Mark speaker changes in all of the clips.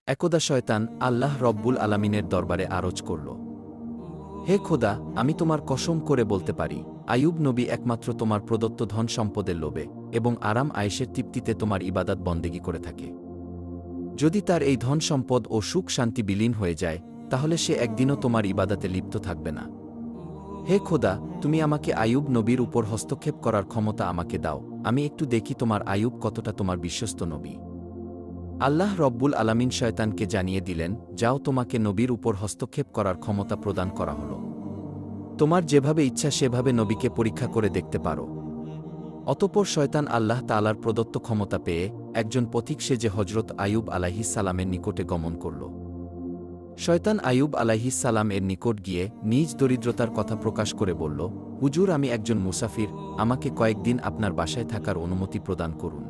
Speaker 1: একদা শয়তান আল্লাহ রব্বুল আলামিনের দরবারে আরজ করল, হে খোদা, আমি তোমার কসম করে বলতে পারি, আইয়ুব নবী একমাত্র তোমার প্রদত্ত ধন সম্পদের লোভে এবং আরাম আয়েশের তৃপ্তিতে তোমার ইবাদত বন্দেগী করে থাকে। যদি তার এই ধন সম্পদ ও সুখ শান্তি বিলীন হয়ে যায়, তাহলে সে একদিনও তোমার ইবাদতে লিপ্ত থাকবে না। হে খোদা, তুমি আমাকে আইয়ুব নবীর উপর হস্তক্ষেপ করার ক্ষমতা আমাকে দাও, আমি একটু দেখি তোমার আইয়ুব কতটা তোমার বিশ্বস্ত নবী। আল্লাহ রব্বুল আলামিন শয়তানকে জানিয়ে দিলেন, যাও, তোমাকে নবীর উপর হস্তক্ষেপ করার ক্ষমতা প্রদান করা হল। তোমার যেভাবে ইচ্ছা সেভাবে নবীকে পরীক্ষা করে দেখতে পারো। অতঃপর শয়তান আল্লাহ তাআলার প্রদত্ত ক্ষমতা পেয়ে একজন পথিক সেজে হজরত আইয়ুব আলাইহিস সালামের নিকটে গমন করল। শয়তান আইয়ুব আলাইহিস সালাম এর নিকট গিয়ে নিজ দরিদ্রতার কথা প্রকাশ করে বলল, হুজুর, আমি একজন মুসাফির, আমাকে কয়েকদিন আপনার বাসায় থাকার অনুমতি প্রদান করুন।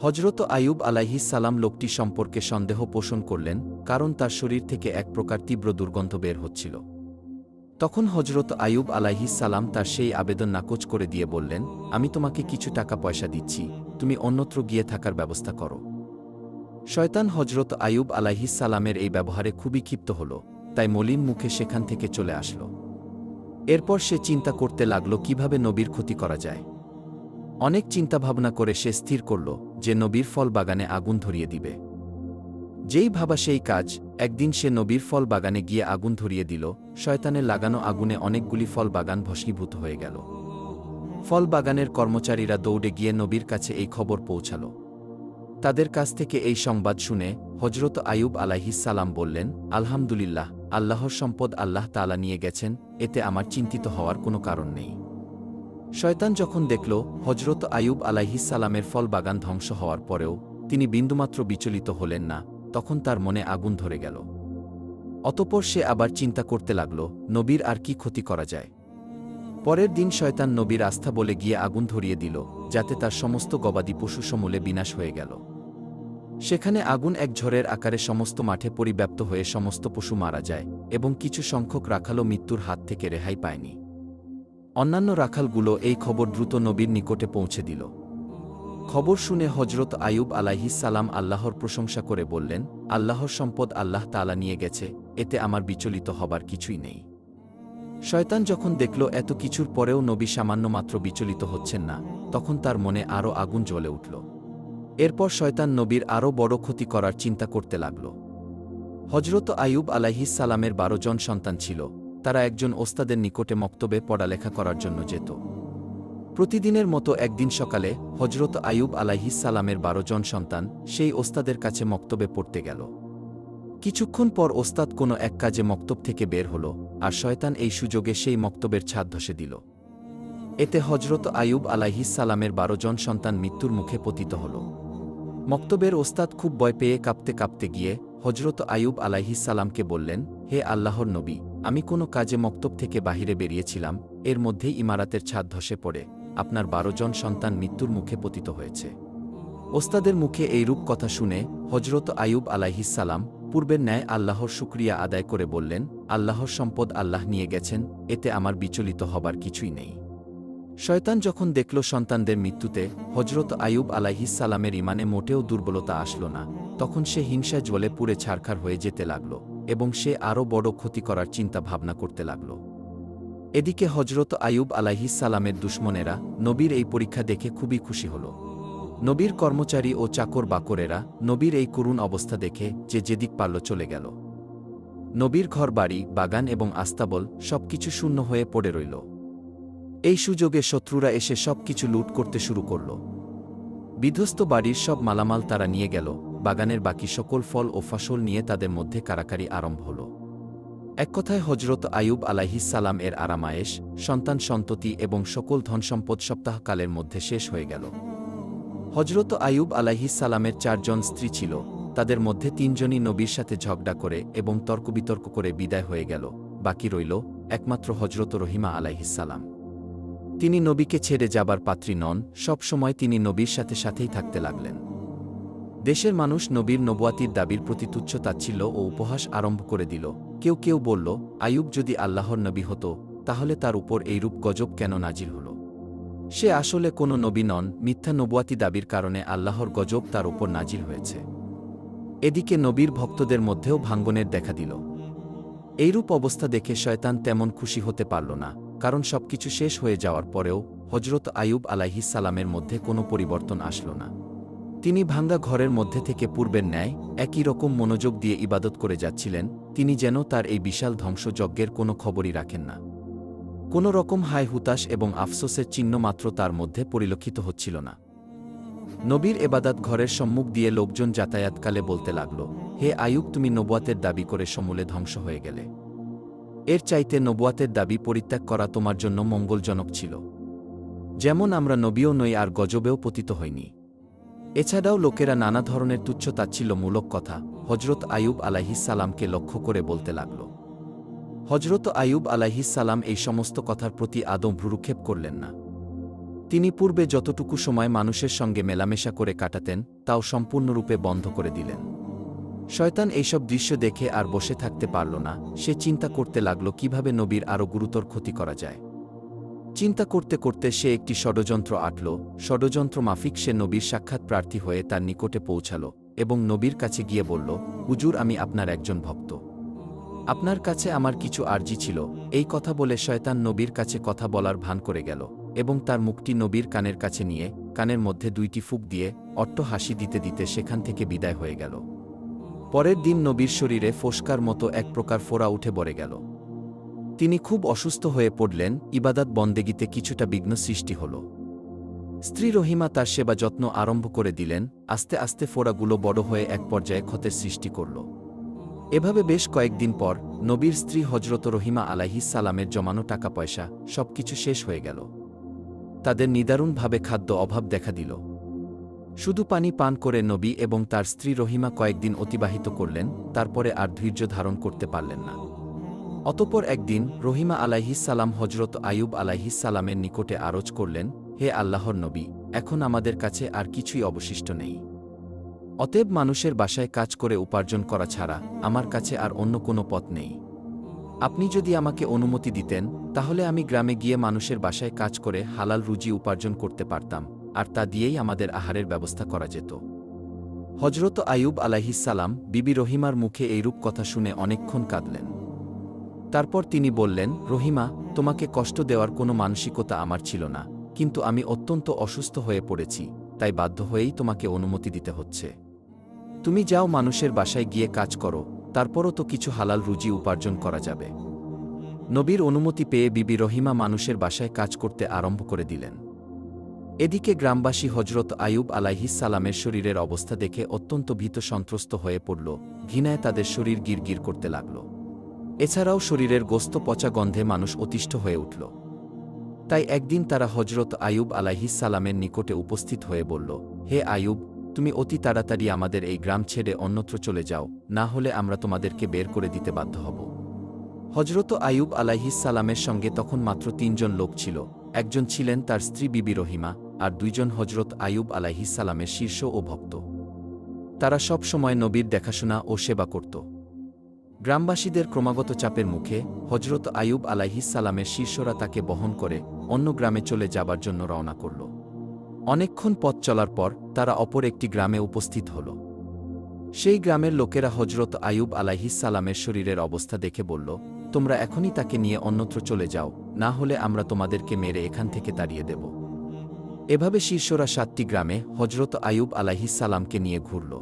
Speaker 1: হজরত আইয়ুব আলাইহিস সালাম লোকটি সম্পর্কে সন্দেহ পোষণ করলেন, কারণ তার শরীর থেকে এক প্রকার তীব্র দুর্গন্ধ বের হচ্ছিল। তখন হজরত আইয়ুব আলাইহিস সালাম তার সেই আবেদন নাকচ করে দিয়ে বললেন, আমি তোমাকে কিছু টাকা পয়সা দিচ্ছি, তুমি অন্যত্র গিয়ে থাকার ব্যবস্থা করো। শয়তান হজরত আইয়ুব আলাইহিস সালামের এই ব্যবহারে খুবই ক্ষিপ্ত হল, তাই মলিন মুখে সেখান থেকে চলে আসল। এরপর সে চিন্তা করতে লাগল কিভাবে নবীর ক্ষতি করা যায়। অনেক চিন্তাভাবনা করে সে স্থির করল যে নবীর ফল বাগানে আগুন ধরিয়ে দিবে। যেই ভাবা সেই কাজ, একদিন সে নবীর ফল বাগানে গিয়ে আগুন ধরিয়ে দিল। শয়তানের লাগানো আগুনে অনেকগুলি ফল বাগান ভস্মীভূত হয়ে গেল। ফল বাগানের কর্মচারীরা দৌড়ে গিয়ে নবীর কাছে এই খবর পৌঁছাল। তাদের কাছ থেকে এই সংবাদ শুনে হজরত আইয়ুব আলাইহিস সালাম বললেন, আলহামদুলিল্লাহ, আল্লাহর সম্পদ আল্লাহ তাআলা নিয়ে গেছেন, এতে আমার চিন্তিত হওয়ার কোনো কারণ নেই। শয়তান যখন দেখল হজরত আইয়ুব আলাইহিস সালামের ফল বাগান ধ্বংস হওয়ার পরেও তিনি বিন্দুমাত্র বিচলিত হলেন না, তখন তার মনে আগুন ধরে গেল। অতঃপর সে আবার চিন্তা করতে লাগল, নবীর আর কি ক্ষতি করা যায়। পরের দিন শয়তান নবীর আস্থা বলে গিয়ে আগুন ধরিয়ে দিল, যাতে তার সমস্ত গবাদি পশু সমূলে বিনাশ হয়ে গেল। সেখানে আগুন এক ঝড়ের আকারে সমস্ত মাঠে পরিব্যাপ্ত হয়ে সমস্ত পশু মারা যায় এবং কিছু সংখ্যক রাখালও মৃত্যুর হাত থেকে রেহাই পায়নি। অন্যান্য রাখালগুলো এই খবর দ্রুত নবীর নিকটে পৌঁছে দিল। খবর শুনে হজরত আইয়ুব আলাইহিস সালাম আল্লাহর প্রশংসা করে বললেন, আল্লাহর সম্পদ আল্লাহ তাআলা নিয়ে গেছে, এতে আমার বিচলিত হবার কিছুই নেই। শয়তান যখন দেখল এত কিছুর পরেও নবী সামান্য মাত্র বিচলিত হচ্ছেন না, তখন তার মনে আরও আগুন জ্বলে উঠল। এরপর শয়তান নবীর আরও বড় ক্ষতি করার চিন্তা করতে লাগল। হজরত আইয়ুব আলাইহিস সালামের 12 জন সন্তান ছিল। তারা একজন ওস্তাদের নিকটে মক্তবে পড়ালেখা করার জন্য যেত। প্রতিদিনের মতো একদিন সকালে হজরত আইয়ুব আলাইহিস সালামের 12 জন সন্তান সেই ওস্তাদের কাছে মক্তবে পড়তে গেল। কিছুক্ষণ পর ওস্তাদ কোনো এক কাজে মক্তব থেকে বের হল, আর শয়তান এই সুযোগে সেই মক্তবের ছাদ ধসে দিল। এতে হজরত আইয়ুব আলাইহিস সালামের 12 জন সন্তান মৃত্যুর মুখে পতিত হল। মক্তবের ওস্তাদ খুব ভয় পেয়ে কাঁপতে কাঁপতে গিয়ে হজরত আইয়ুব আলাইহিস সালামকে বললেন, হে আল্লাহর নবী, আমি কোনো কাজে মক্তব থেকে বাহিরে বেরিয়েছিলাম, এর মধ্যেই ইমারাতের ছাদ ধসে পড়ে আপনার 12 জন সন্তান মৃত্যুর মুখে পতিত হয়েছে। ওস্তাদের মুখে এইরূপ কথা শুনে হজরত আইয়ুব আলাইহিস সালাম পূর্বের ন্যায় আল্লাহর শুকরিয়া আদায় করে বললেন, আল্লাহর সম্পদ আল্লাহ নিয়ে গেছেন, এতে আমার বিচলিত হবার কিছুই নেই। শয়তান যখন দেখল সন্তানদের মৃত্যুতে হজরত আইয়ুব আলাইহিস সালামের ইমানে মোটেও দুর্বলতা আসল না, তখন সে হিংসায় জ্বলে পুড়ে ছারখার হয়ে যেতে লাগল এবং সে আরও বড় ক্ষতি করার চিন্তা ভাবনা করতে লাগল। এদিকে হজরত আইয়ুব আলাইহিস সালামের দুশমনেরা নবীর এই পরীক্ষা দেখে খুবই খুশি হল। নবীর কর্মচারী ও চাকর বাকরেরা নবীর এই করুণ অবস্থা দেখে যে যেদিক পারল চলে গেল। নবীর ঘর বাড়ি, বাগান এবং আস্তাবল সবকিছু শূন্য হয়ে পড়ে রইল। এই সুযোগে শত্রুরা এসে সবকিছু লুট করতে শুরু করল। বিধ্বস্ত বাড়ির সব মালামাল তারা নিয়ে গেল, বাগানের বাকি সকল ফল ও ফসল নিয়ে তাদের মধ্যে কারাকারি আরম্ভ হল। এক কথায় হজরত আইয়ুব আলাইহিস সালাম এর আরামায়েশ, সন্তান সন্ততি এবং সকল ধনসম্পদ সপ্তাহকালের মধ্যে শেষ হয়ে গেল। হজরত আইয়ুব আলাইহিস সালামের 4 জন স্ত্রী ছিল, তাদের মধ্যে 3 জনই নবীর সাথে ঝগড়া করে এবং তর্কবিতর্ক করে বিদায় হয়ে গেল। বাকি রইল একমাত্র হজরত রহিমা আলাইহিস সালাম। তিনি নবীকে ছেড়ে যাবার পাত্রী নন, সব সময় তিনি নবীর সাথে সাথেই থাকতে লাগলেন। দেশের মানুষ নবীর নবুয়াতির দাবির প্রতি তুচ্ছ তাচ্ছিল্য ও উপহাস আরম্ভ করে দিল। কেউ কেউ বলল, আইয়ুব যদি আল্লাহর নবী হতো, তাহলে তার উপর এইরূপ গজব কেন নাজিল হল? সে আসলে কোনো নবী নন, মিথ্যা নবুয়াতি দাবির কারণে আল্লাহর গজব তার উপর নাজিল হয়েছে। এদিকে নবীর ভক্তদের মধ্যেও ভাঙ্গনের দেখা দিল। এইরূপ অবস্থা দেখে শয়তান তেমন খুশি হতে পারল না, কারণ সবকিছু শেষ হয়ে যাওয়ার পরেও হজরত আইয়ুব আলাইহিস সালামের মধ্যে কোনো পরিবর্তন আসল না। তিনি ভাঙ্গা ঘরের মধ্যে থেকে পূর্বের ন্যায় একই রকম মনোযোগ দিয়ে ইবাদত করে যাচ্ছিলেন। তিনি যেন তার এই বিশাল ধ্বংসযজ্ঞের কোনো খবরই রাখেন না। কোনো রকম হায় হুতাশ এবং আফসোসের চিহ্ন মাত্র তার মধ্যে পরিলক্ষিত হচ্ছিল না। নবীর এবাদাত ঘরের সম্মুখ দিয়ে লোকজন যাতায়াতকালে বলতে লাগল, হে আইয়ুব, তুমি নবুয়াতের দাবি করে সমূলে ধ্বংস হয়ে গেলে। এর চাইতে নবুয়াতের দাবি পরিত্যাগ করা তোমার জন্য মঙ্গলজনক ছিল। যেমন আমরা নবীও নই আর গজবেও পতিত হইনি। এছাড়াও লোকেরা নানা ধরনের তুচ্ছ-তাচ্ছিল্যমূলক কথা হজরত আইয়ুব আলাইহিস সালামকে লক্ষ্য করে বলতে লাগল। হজরত আইয়ুব আলাইহিস সালাম এই সমস্ত কথার প্রতি আদৌ ভ্রুক্ষেপ করলেন না। তিনি পূর্বে যতটুকু সময় মানুষের সঙ্গে মেলামেশা করে কাটাতেন তাও সম্পূর্ণরূপে বন্ধ করে দিলেন। শয়তান এইসব দৃশ্য দেখে আর বসে থাকতে পারল না। সে চিন্তা করতে লাগল কিভাবে নবীর আরও গুরুতর ক্ষতি করা যায়। চিন্তা করতে করতে সে একটি ষড়যন্ত্র আঁটল। ষড়যন্ত্র মাফিক সে নবীর সাক্ষাৎ প্রার্থী হয়ে তার নিকটে পৌঁছাল এবং নবীর কাছে গিয়ে বলল, হুজুর, আমি আপনার একজন ভক্ত। আপনার কাছে আমার কিছু আর্জি ছিল। এই কথা বলে শয়তান নবীর কাছে কথা বলার ভান করে গেল এবং তার মুখটি নবীর কানের কাছে নিয়ে কানের মধ্যে 2টি ফুঁক দিয়ে অট্ট হাসি দিতে দিতে সেখান থেকে বিদায় হয়ে গেল। পরের দিন নবীর শরীরে ফোস্কার মতো এক প্রকার ফোড়া উঠে পড়ে গেল। তিনি খুব অসুস্থ হয়ে পড়লেন। ইবাদত বন্দেগিতে কিছুটা বিঘ্ন সৃষ্টি হল। স্ত্রী রহিমা তার সেবা যত্ন আরম্ভ করে দিলেন। আস্তে আস্তে ফোড়াগুলো বড় হয়ে এক পর্যায়ে ক্ষতের সৃষ্টি করল। এভাবে বেশ কয়েকদিন পর নবীর স্ত্রী হজরত রহিমা আলাইহিস সালামের জমানো টাকা পয়সা সবকিছু শেষ হয়ে গেল। তাদের নিদারুণভাবে খাদ্য অভাব দেখা দিল। শুধু পানি পান করে নবী এবং তার স্ত্রী রহিমা কয়েকদিন অতিবাহিত করলেন, তারপরে আর ধৈর্য ধারণ করতে পারলেন না। অতঃপর একদিন রহিমা আলাইহিস সালাম হজরত আইয়ুব আলাইহিস সালামের নিকটে আরজ করলেন, হে আল্লাহর নবী, এখন আমাদের কাছে আর কিছুই অবশিষ্ট নেই। অতএব মানুষের বাসায় কাজ করে উপার্জন করা ছাড়া আমার কাছে আর অন্য কোনো পথ নেই। আপনি যদি আমাকে অনুমতি দিতেন তাহলে আমি গ্রামে গিয়ে মানুষের বাসায় কাজ করে হালাল রুজি উপার্জন করতে পারতাম, আর তা দিয়েই আমাদের আহারের ব্যবস্থা করা যেত। হজরত আইয়ুব আলাইহিস সালাম বিবি রহিমার মুখে এইরূপ কথা শুনে অনেকক্ষণ কাঁদলেন। তারপর তিনি বললেন, রহিমা, তোমাকে কষ্ট দেওয়ার কোনো মানসিকতা আমার ছিল না, কিন্তু আমি অত্যন্ত অসুস্থ হয়ে পড়েছি, তাই বাধ্য হয়েই তোমাকে অনুমতি দিতে হচ্ছে। তুমি যাও, মানুষের বাসায় গিয়ে কাজ করো, তারপরও তো কিছু হালাল রুজি উপার্জন করা যাবে। নবীর অনুমতি পেয়ে বিবি রহিমা মানুষের বাসায় কাজ করতে আরম্ভ করে দিলেন। এদিকে গ্রামবাসী হজরত আইয়ুব আলাইহিস সালামের শরীরের অবস্থা দেখে অত্যন্ত ভীত সন্ত্রস্ত হয়ে পড়ল। ঘৃণায় তাদের শরীর গিরগির করতে লাগল। এছাড়াও শরীরের গোস্ত পচা গন্ধে মানুষ অতিষ্ঠ হয়ে উঠল। তাই একদিন তারা হজরত আইয়ুব আলাইহিস সালামের নিকটে উপস্থিত হয়ে বলল, হে আইয়ুব, তুমি অতি তাড়াতাড়ি আমাদের এই গ্রাম ছেড়ে অন্যত্র চলে যাও, না হলে আমরা তোমাদেরকে বের করে দিতে বাধ্য হব। হজরত আইয়ুব আলাইহিস সালামের সঙ্গে তখন মাত্র 3 জন লোক ছিল। একজন ছিলেন তার স্ত্রী বিবি রহিমা, আর 2 জন হজরত আইয়ুব আলাইহিস সালামের শীর্ষ ও ভক্ত। তারা সব সময় নবীর দেখাশোনা ও সেবা করত। গ্রামবাসীদের ক্রমাগত চাপের মুখে হজরত আইয়ুব আলাইহিস সালামের শিষ্যরা তাকে বহন করে অন্য গ্রামে চলে যাবার জন্য রওনা করল। অনেকক্ষণ পথ চলার পর তারা অপর একটি গ্রামে উপস্থিত হল। সেই গ্রামের লোকেরা হজরত আইয়ুব আলাইহিস সালামের শরীরের অবস্থা দেখে বলল, তোমরা এখনই তাকে নিয়ে অন্যত্র চলে যাও, না হলে আমরা তোমাদেরকে মেরে এখান থেকে তাড়িয়ে দেব। এভাবে শিষ্যরা 7টি গ্রামে হজরত আইয়ুব আলাইহিস সালামকে নিয়ে ঘুরল,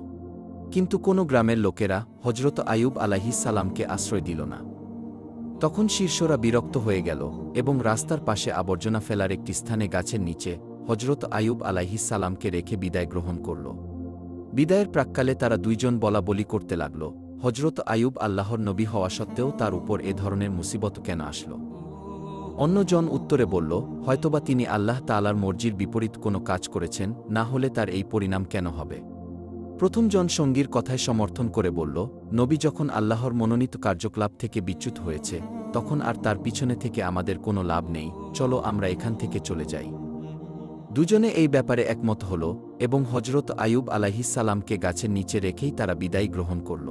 Speaker 1: কিন্তু কোনো গ্রামের লোকেরা হজরত আইয়ুব আলাইহিস সালামকে আশ্রয় দিল না। তখন শিষ্যরা বিরক্ত হয়ে গেল এবং রাস্তার পাশে আবর্জনা ফেলার একটি স্থানে গাছের নিচে হজরত আইয়ুব আলাইহিস সালামকে রেখে বিদায় গ্রহণ করল। বিদায়ের প্রাক্কালে তারা 2 জন বলাবলি করতে লাগল, হজরত আইয়ুব আল্লাহর নবী হওয়া সত্ত্বেও তার উপর এ ধরনের মুসিবত কেন আসল? অন্যজন উত্তরে বলল, হয়তোবা তিনি আল্লাহ তাআলার মর্জির বিপরীত কোনো কাজ করেছেন, না হলে তার এই পরিণাম কেন হবে? প্রথম জন সঙ্গীর কথায় সমর্থন করে বলল, নবী যখন আল্লাহর মনোনীত কার্যকলাপ থেকে বিচ্যুত হয়েছে, তখন আর তার পিছনে থেকে আমাদের কোনো লাভ নেই, চলো আমরা এখান থেকে চলে যাই। দুজনে এই ব্যাপারে একমত হল এবং হজরত আইয়ুব আলাইহিস সালামকে গাছের নিচে রেখেই তারা বিদায় গ্রহণ করল।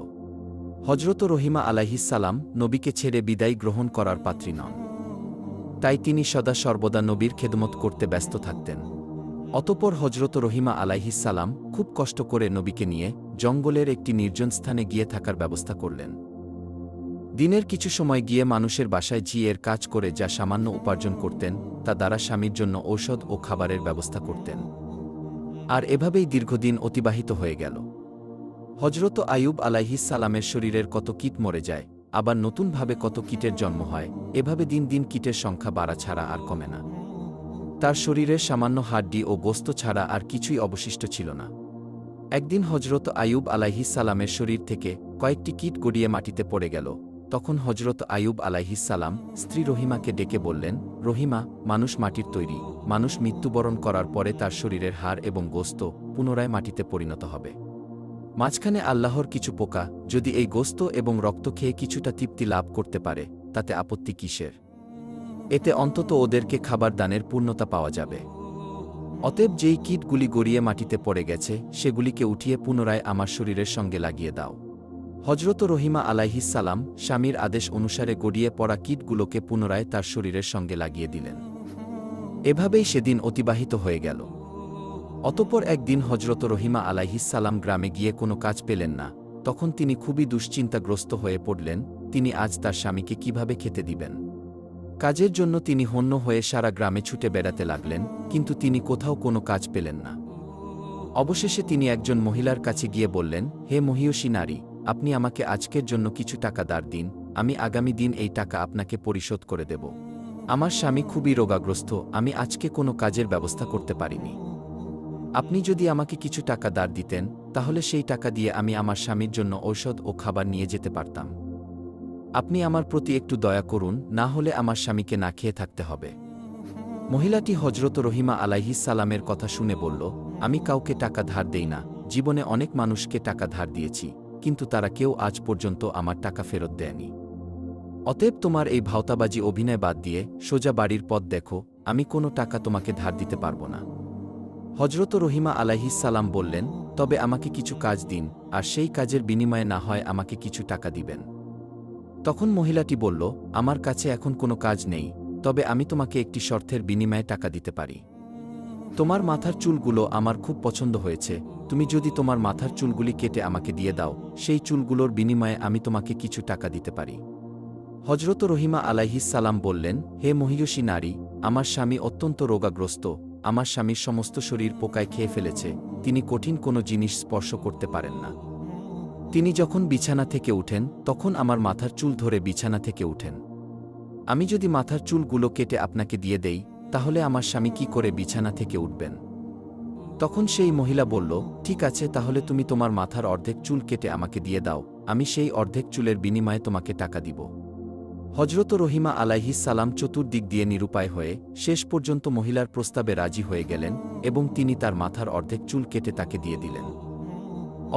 Speaker 1: হজরত রহিমা আলাইহিস সালাম নবীকে ছেড়ে বিদায় গ্রহণ করার পাত্রী নন, তাই তিনি সদা সর্বদা নবীর খেদমত করতে ব্যস্ত থাকতেন। অতঃপর হজরত রহিমা আলাইহিস সালাম খুব কষ্ট করে নবীকে নিয়ে জঙ্গলের একটি নির্জন স্থানে গিয়ে থাকার ব্যবস্থা করলেন। দিনের কিছু সময় গিয়ে মানুষের বাসায় এর কাজ করে যা সামান্য উপার্জন করতেন তা দ্বারা স্বামীর জন্য ঔষধ ও খাবারের ব্যবস্থা করতেন। আর এভাবেই দীর্ঘদিন অতিবাহিত হয়ে গেল। হজরত আইয়ুব আলাইহিস সালামের শরীরের কত কীট মরে যায়, আবার নতুনভাবে কত কীটের জন্ম হয়, এভাবে দিন দিন কীটের সংখ্যা বাড়া ছাড়া আর কমে না। তার শরীরের সামান্য হাড্ডি ও গোস্ত ছাড়া আর কিছুই অবশিষ্ট ছিল না। একদিন হজরত আইয়ুব আলাইহিস সালামের শরীর থেকে কয়েকটি কীট গড়িয়ে মাটিতে পড়ে গেল। তখন হজরত আইয়ুব আলাইহিস সালাম স্ত্রী রহিমাকে ডেকে বললেন, রহিমা, মানুষ মাটির তৈরি, মানুষ মৃত্যুবরণ করার পরে তার শরীরের হাড় এবং গোস্ত পুনরায় মাটিতে পরিণত হবে। মাঝখানে আল্লাহর কিছু পোকা যদি এই গোস্ত এবং রক্ত খেয়ে কিছুটা তৃপ্তি লাভ করতে পারে, তাতে আপত্তি কিসের? এতে অন্তত ওদেরকে খাবার দানের পূর্ণতা পাওয়া যাবে। অতএব যেই কীটগুলি গড়িয়ে মাটিতে পড়ে গেছে সেগুলিকে উঠিয়ে পুনরায় আমার শরীরের সঙ্গে লাগিয়ে দাও। হজরত রহিমা আলাইহিস সালাম স্বামীর আদেশ অনুসারে গড়িয়ে পড়া কীটগুলোকে পুনরায় তার শরীরের সঙ্গে লাগিয়ে দিলেন। এভাবেই সেদিন অতিবাহিত হয়ে গেল। অতঃপর একদিন হজরত রহিমা আলাইহিস সালাম গ্রামে গিয়ে কোনো কাজ পেলেন না। তখন তিনি খুবই দুশ্চিন্তাগ্রস্ত হয়ে পড়লেন, তিনি আজ তার স্বামীকে কিভাবে খেতে দিবেন। কাজের জন্য তিনি হন্য হয়ে সারা গ্রামে ছুটে বেড়াতে লাগলেন, কিন্তু তিনি কোথাও কোনো কাজ পেলেন না। অবশেষে তিনি একজন মহিলার কাছে গিয়ে বললেন, হে মহিয়সী নারী, আপনি আমাকে আজকের জন্য কিছু টাকা ধার দিন, আমি আগামী দিন এই টাকা আপনাকে পরিশোধ করে দেব। আমার স্বামী খুবই রোগাগ্রস্ত, আমি আজকে কোনো কাজের ব্যবস্থা করতে পারিনি। আপনি যদি আমাকে কিছু টাকা ধার দিতেন, তাহলে সেই টাকা দিয়ে আমি আমার স্বামীর জন্য ঔষধ ও খাবার নিয়ে যেতে পারতাম। আপনি আমার প্রতি একটু দয়া করুন, না হলে আমার স্বামীকে না খেয়ে থাকতে হবে। মহিলাটি হজরত রহিমা আলাইহিস সালামের কথা শুনে বলল, আমি কাউকে টাকা ধার দেই না, জীবনে অনেক মানুষকে টাকা ধার দিয়েছি, কিন্তু তারা কেউ আজ পর্যন্ত আমার টাকা ফেরত দেয়নি। অতএব তোমার এই ভাওতাবাজি অভিনয় বাদ দিয়ে সোজা বাড়ির পথ দেখো, আমি কোনো টাকা তোমাকে ধার দিতে পারব না। হজরত রহিমা আলাইহিস সালাম বললেন, তবে আমাকে কিছু কাজ দিন, আর সেই কাজের বিনিময়ে না হয় আমাকে কিছু টাকা দিবেন। তখন মহিলাটি বলল, আমার কাছে এখন কোনো কাজ নেই, তবে আমি তোমাকে একটি শর্তের বিনিময়ে টাকা দিতে পারি। তোমার মাথার চুলগুলো আমার খুব পছন্দ হয়েছে, তুমি যদি তোমার মাথার চুলগুলি কেটে আমাকে দিয়ে দাও, সেই চুলগুলোর বিনিময়ে আমি তোমাকে কিছু টাকা দিতে পারি। হজরত রহিমা আলাইহিস সালাম বললেন, হে মহিয়সী নারী, আমার স্বামী অত্যন্ত রোগাগ্রস্ত, আমার স্বামীর সমস্ত শরীর পোকায় খেয়ে ফেলেছে, তিনি কঠিন কোনো জিনিস স্পর্শ করতে পারেন না। তিনি যখন বিছানা থেকে উঠেন তখন আমার মাথার চুল ধরে বিছানা থেকে উঠেন। আমি যদি মাথার চুলগুলো কেটে আপনাকে দিয়ে দেই, তাহলে আমার স্বামী কি করে বিছানা থেকে উঠবেন? তখন সেই মহিলা বলল, ঠিক আছে, তাহলে তুমি তোমার মাথার অর্ধেক চুল কেটে আমাকে দিয়ে দাও, আমি সেই অর্ধেক চুলের বিনিময়ে তোমাকে টাকা দিব। হজরত রহিমা আলাইহিস সালাম চতুর্দিক দিয়ে নিরুপায় হয়ে শেষ পর্যন্ত মহিলার প্রস্তাবে রাজি হয়ে গেলেন এবং তিনি তার মাথার অর্ধেক চুল কেটে তাকে দিয়ে দিলেন।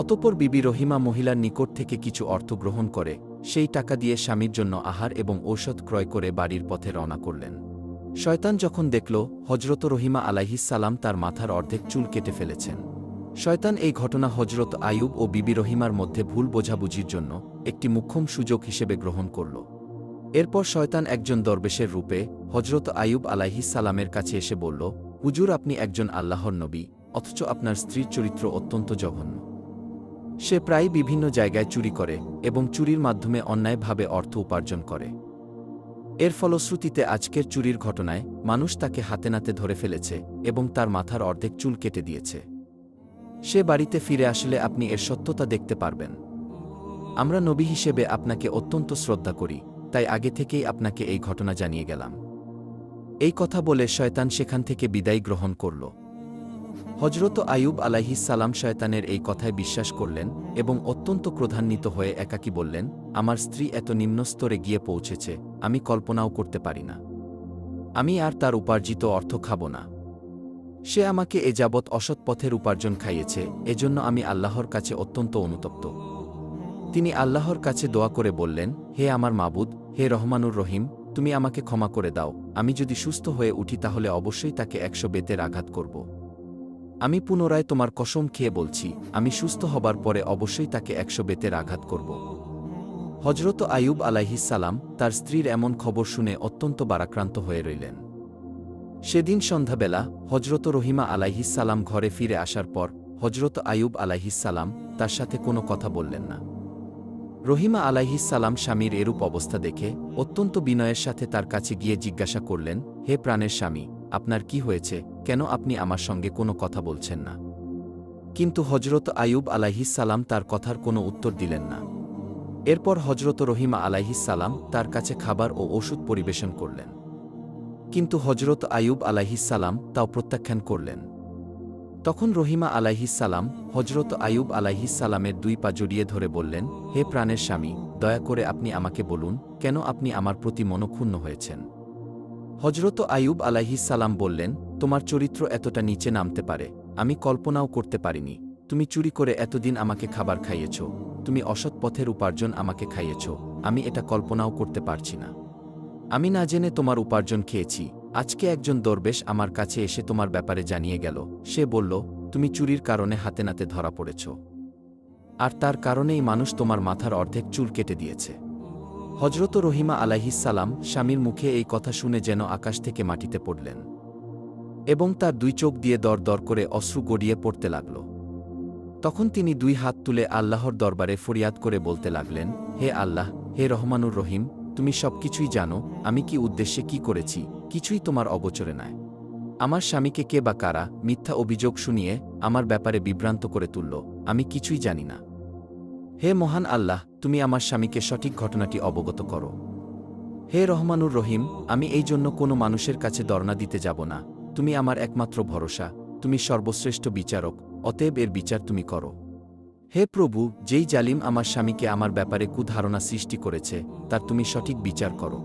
Speaker 1: অতঃপর বিবি রহিমা মহিলার নিকট থেকে কিছু অর্থ গ্রহণ করে সেই টাকা দিয়ে স্বামীর জন্য আহার এবং ঔষধ ক্রয় করে বাড়ির পথে রওনা করলেন। শয়তান যখন দেখল হজরত রহিমা আলাইহিস সালাম তার মাথার অর্ধেক চুল কেটে ফেলেছেন, শয়তান এই ঘটনা হজরত আইয়ুব ও বিবি রহিমার মধ্যে ভুল বোঝাবুঝির জন্য একটি মোক্ষম সুযোগ হিসেবে গ্রহণ করল। এরপর শয়তান একজন দরবেশের রূপে হজরত আইয়ুব আলাইহিস সালামের কাছে এসে বলল, হুজুর, আপনি একজন আল্লাহর নবী, অথচ আপনার স্ত্রীর চরিত্র অত্যন্ত জঘন্য। সে প্রায় বিভিন্ন জায়গায় চুরি করে এবং চুরির মাধ্যমে অন্যায়ভাবে অর্থ উপার্জন করে। এর ফলশ্রুতিতে আজকের চুরির ঘটনায় মানুষ তাকে হাতে নাতে ধরে ফেলেছে এবং তার মাথার অর্ধেক চুল কেটে দিয়েছে। সে বাড়িতে ফিরে আসলে আপনি এর সত্যতা দেখতে পারবেন। আমরা নবী হিসেবে আপনাকে অত্যন্ত শ্রদ্ধা করি, তাই আগে থেকেই আপনাকে এই ঘটনা জানিয়ে গেলাম। এই কথা বলে শয়তান সেখান থেকে বিদায় গ্রহণ করল। হজরত আইয়ুব আলাইহিস সালাম শয়তানের এই কথায় বিশ্বাস করলেন এবং অত্যন্ত ক্রোধান্বিত হয়ে একাকী বললেন, আমার স্ত্রী এত নিম্ন স্তরে গিয়ে পৌঁছেছে, আমি কল্পনাও করতে পারি না। আমি আর তার উপার্জিত অর্থ খাব না। সে আমাকে এ যাবৎ অসৎ পথের উপার্জন খাইয়েছে, এজন্য আমি আল্লাহর কাছে অত্যন্ত অনুতপ্ত। তিনি আল্লাহর কাছে দোয়া করে বললেন, হে আমার মাবুদ, হে রহমানুর রহিম, তুমি আমাকে ক্ষমা করে দাও। আমি যদি সুস্থ হয়ে উঠি তাহলে অবশ্যই তাকে 100 বেতের আঘাত করব। আমি পুনরায় তোমার কসম খেয়ে বলছি, আমি সুস্থ হবার পরে অবশ্যই তাকে 100 বেতের আঘাত করব। হজরত আইয়ুব আলাইহিস সালাম তার স্ত্রীর এমন খবর শুনে অত্যন্ত বারাক্রান্ত হয়ে রইলেন। সেদিন সন্ধ্যাবেলা হজরত রহিমা আলাইহিস সালাম ঘরে ফিরে আসার পর হজরত আইয়ুব আলাইহিসসালাম তার সাথে কোনো কথা বললেন না। রহিমা আলাইহিসসালাম স্বামীর এরূপ অবস্থা দেখে অত্যন্ত বিনয়ের সাথে তার কাছে গিয়ে জিজ্ঞাসা করলেন, হে প্রাণের স্বামী, আপনার কি হয়েছে? কেন আপনি আমার সঙ্গে কোনো কথা বলছেন না? কিন্তু হজরত আইয়ুব আলাইহিসসালাম তার কথার কোনো উত্তর দিলেন না। এরপর হজরত রহিমা আলাইহিসসালাম তার কাছে খাবার ও ওষুধ পরিবেশন করলেন। কিন্তু হজরত আইয়ুব আলাইহিসসালাম তাও প্রত্যাখ্যান করলেন। তখন রহিমা আলাইহিসসালাম হজরত আইয়ুব আলাইহিসসালামের 2 পা জড়িয়ে ধরে বললেন, হে প্রাণের স্বামী, দয়া করে আপনি আমাকে বলুন, কেন আপনি আমার প্রতি মনক্ষুণ্ণ হয়েছেন? হজরত আইয়ুব আলাইহিসসালাম বললেন, তোমার চরিত্র এতটা নিচে নামতে পারে আমি কল্পনাও করতে পারিনি। তুমি চুরি করে এতদিন আমাকে খাবার খাইয়েছ, তুমি অসৎ পথের উপার্জন আমাকে খাইয়েছ, আমি এটা কল্পনাও করতে পারছি না। আমি না জেনে তোমার উপার্জন খেয়েছি। আজকে একজন দরবেশ আমার কাছে এসে তোমার ব্যাপারে জানিয়ে গেল। সে বলল, তুমি চুরির কারণে হাতে নাতে ধরা পড়েছ, আর তার কারণেই মানুষ তোমার মাথার অর্ধেক চুল কেটে দিয়েছে। হজরত রহিমা আলাইহিসসালাম স্বামীর মুখে এই কথা শুনে যেন আকাশ থেকে মাটিতে পড়লেন, এবং তার 2 চোখ দিয়ে দর দর করে অশ্রু গড়িয়ে পড়তে লাগল। তখন তিনি 2 হাত তুলে আল্লাহর দরবারে ফরিয়াদ করে বলতে লাগলেন, হে আল্লাহ, হে রহমানুর রহিম, তুমি সব কিছুই জানো। আমি কি উদ্দেশ্যে কি করেছি কিছুই তোমার অগোচরে নয়। আমার স্বামীকে কে বা কারা মিথ্যা অভিযোগ শুনিয়ে আমার ব্যাপারে বিভ্রান্ত করে তুলল, আমি কিছুই জানি না। হে মহান আল্লাহ, তুমি আমার স্বামীকে সঠিক ঘটনাটি অবগত করো। হে রহমানুর রহিম, আমি এই জন্য কোনো মানুষের কাছে দরনা দিতে যাব না। তুমি আমার একমাত্র ভরসা, তুমি সর্বশ্রেষ্ঠ বিচারক, অতএব এর বিচার তুমি করো। হে প্রভু, যেই জালিম আমার স্বামীকে আমার ব্যাপারে কুধারণা সৃষ্টি করেছে, তার তুমি সঠিক বিচার করো।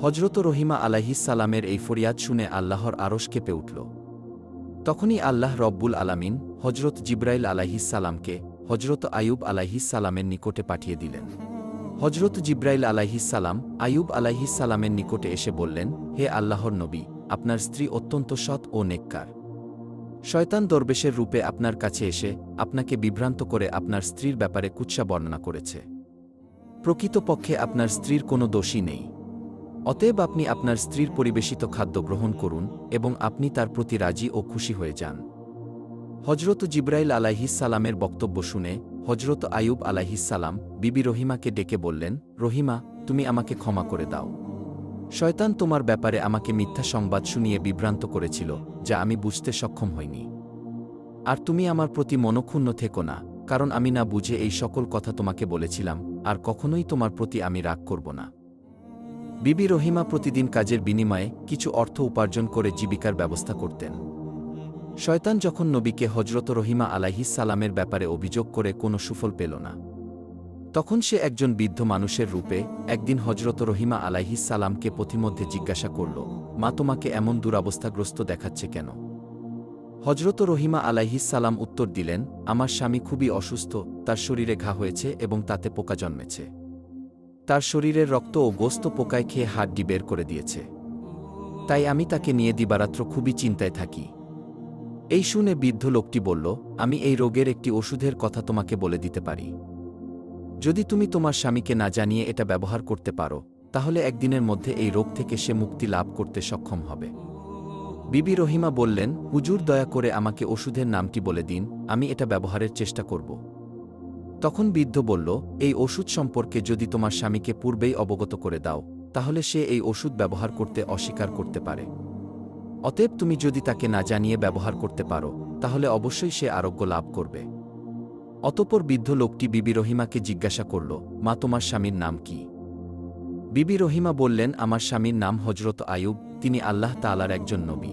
Speaker 1: হজরত রহিমা আলাইহিসসালামের এই ফরিয়াদ শুনে আল্লাহর আরশ কেঁপে উঠল। তখনই আল্লাহ রব্বুল আলামিন হজরত জিব্রাইল আলাইহিসসালামকে হজরত আইয়ুব আলাইহিসসালামের নিকটে পাঠিয়ে দিলেন। হজরত জিব্রাইল আলাইহিসসালাম আইয়ুব আলাইহিসসালামের নিকটে এসে বললেন, হে আল্লাহর নবী, আপনার স্ত্রী অত্যন্ত সৎ ও নেককার। শয়তান দরবেশের রূপে আপনার কাছে এসে আপনাকে বিভ্রান্ত করে আপনার স্ত্রীর ব্যাপারে কুৎসা বর্ণনা করেছে। প্রকৃতপক্ষে আপনার স্ত্রীর কোনো দোষই নেই। অতএব আপনি আপনার স্ত্রীর পরিবেশিত খাদ্য গ্রহণ করুন এবং আপনি তার প্রতি রাজি ও খুশি হয়ে যান। হজরত জিব্রাইল আলাইহিসসালামের বক্তব্য শুনে হজরত আইয়ুব আলাইহিসসালাম বিবি রহিমাকে ডেকে বললেন, রহিমা, তুমি আমাকে ক্ষমা করে দাও। শয়তান তোমার ব্যাপারে আমাকে মিথ্যা সংবাদ শুনিয়ে বিভ্রান্ত করেছিল, যা আমি বুঝতে সক্ষম হইনি। আর তুমি আমার প্রতি মনক্ষুণ্ণ থেকো না, কারণ আমি না বুঝে এই সকল কথা তোমাকে বলেছিলাম, আর কখনোই তোমার প্রতি আমি রাগ করব না। বিবি রহিমা প্রতিদিন কাজের বিনিময়ে কিছু অর্থ উপার্জন করে জীবিকার ব্যবস্থা করতেন। শয়তান যখন নবীকে হজরত রহিমা আলাইহিসসালামের ব্যাপারে অভিযোগ করে কোনো সুফল পেল না, তখন সে একজন বৃদ্ধ মানুষের রূপে একদিন হজরত রহিমা আলাইহিসসালামকে পথিমধ্যে জিজ্ঞাসা করল, মা, তোমাকে এমন দুরবস্থাগ্রস্ত দেখাচ্ছে কেন? হজরত রহিমা আলাইহিসসালাম উত্তর দিলেন, আমার স্বামী খুবই অসুস্থ, তার শরীরে ঘা হয়েছে এবং তাতে পোকা জন্মেছে। তার শরীরের রক্ত ও গোস্ত পোকায় খেয়ে হাড্ডি বের করে দিয়েছে। তাই আমি তাকে নিয়ে দিবারাত্র খুবই চিন্তায় থাকি। এই শুনে বৃদ্ধ লোকটি বলল, আমি এই রোগের একটি ওষুধের কথা তোমাকে বলে দিতে পারি। যদি তুমি তোমার স্বামীকে না জানিয়ে এটা ব্যবহার করতে পারো, তাহলে একদিনের মধ্যে এই রোগ থেকে সে মুক্তি লাভ করতে সক্ষম হবে। বিবি রহিমা বললেন, হুজুর, দয়া করে আমাকে ওষুধের নামটি বলে দিন, আমি এটা ব্যবহারের চেষ্টা করব। তখন বৃদ্ধ বলল, এই ওষুধ সম্পর্কে যদি তোমার স্বামীকে পূর্বেই অবগত করে দাও, তাহলে সে এই ওষুধ ব্যবহার করতে অস্বীকার করতে পারে। অতএব তুমি যদি তাকে না জানিয়ে ব্যবহার করতে পারো, তাহলে অবশ্যই সে আরোগ্য লাভ করবে। অতঃপর বৃদ্ধ লোকটি বিবি রহিমাকে জিজ্ঞাসা করল, মা, তোমার স্বামীর নাম কি? বিবি রহিমা বললেন, আমার স্বামীর নাম হজরত আইয়ুব, তিনি আল্লাহ তাআলার একজন নবী।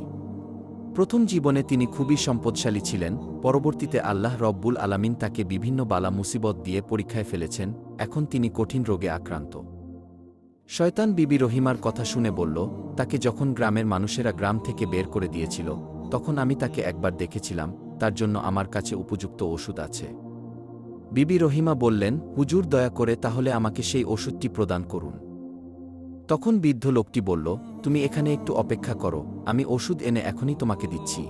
Speaker 1: প্রথম জীবনে তিনি খুবই সম্পদশালী ছিলেন, পরবর্তীতে আল্লাহ রব্বুল আলামিন তাকে বিভিন্ন বালা মুসিবত দিয়ে পরীক্ষায় ফেলেছেন, এখন তিনি কঠিন রোগে আক্রান্ত। শয়তান বিবি রহিমার কথা শুনে বলল, তাকে যখন গ্রামের মানুষেরা গ্রাম থেকে বের করে দিয়েছিল, তখন আমি তাকে একবার দেখেছিলাম, তার জন্য আমার কাছে উপযুক্ত ওষুধ আছে। বিবি রহিমা বললেন, হুজুর, দয়া করে তাহলে আমাকে সেই ওষুধটি প্রদান করুন। তখন বৃদ্ধ লোকটি বলল, তুমি এখানে একটু অপেক্ষা করো, আমি ওষুধ এনে এখনই তোমাকে দিচ্ছি।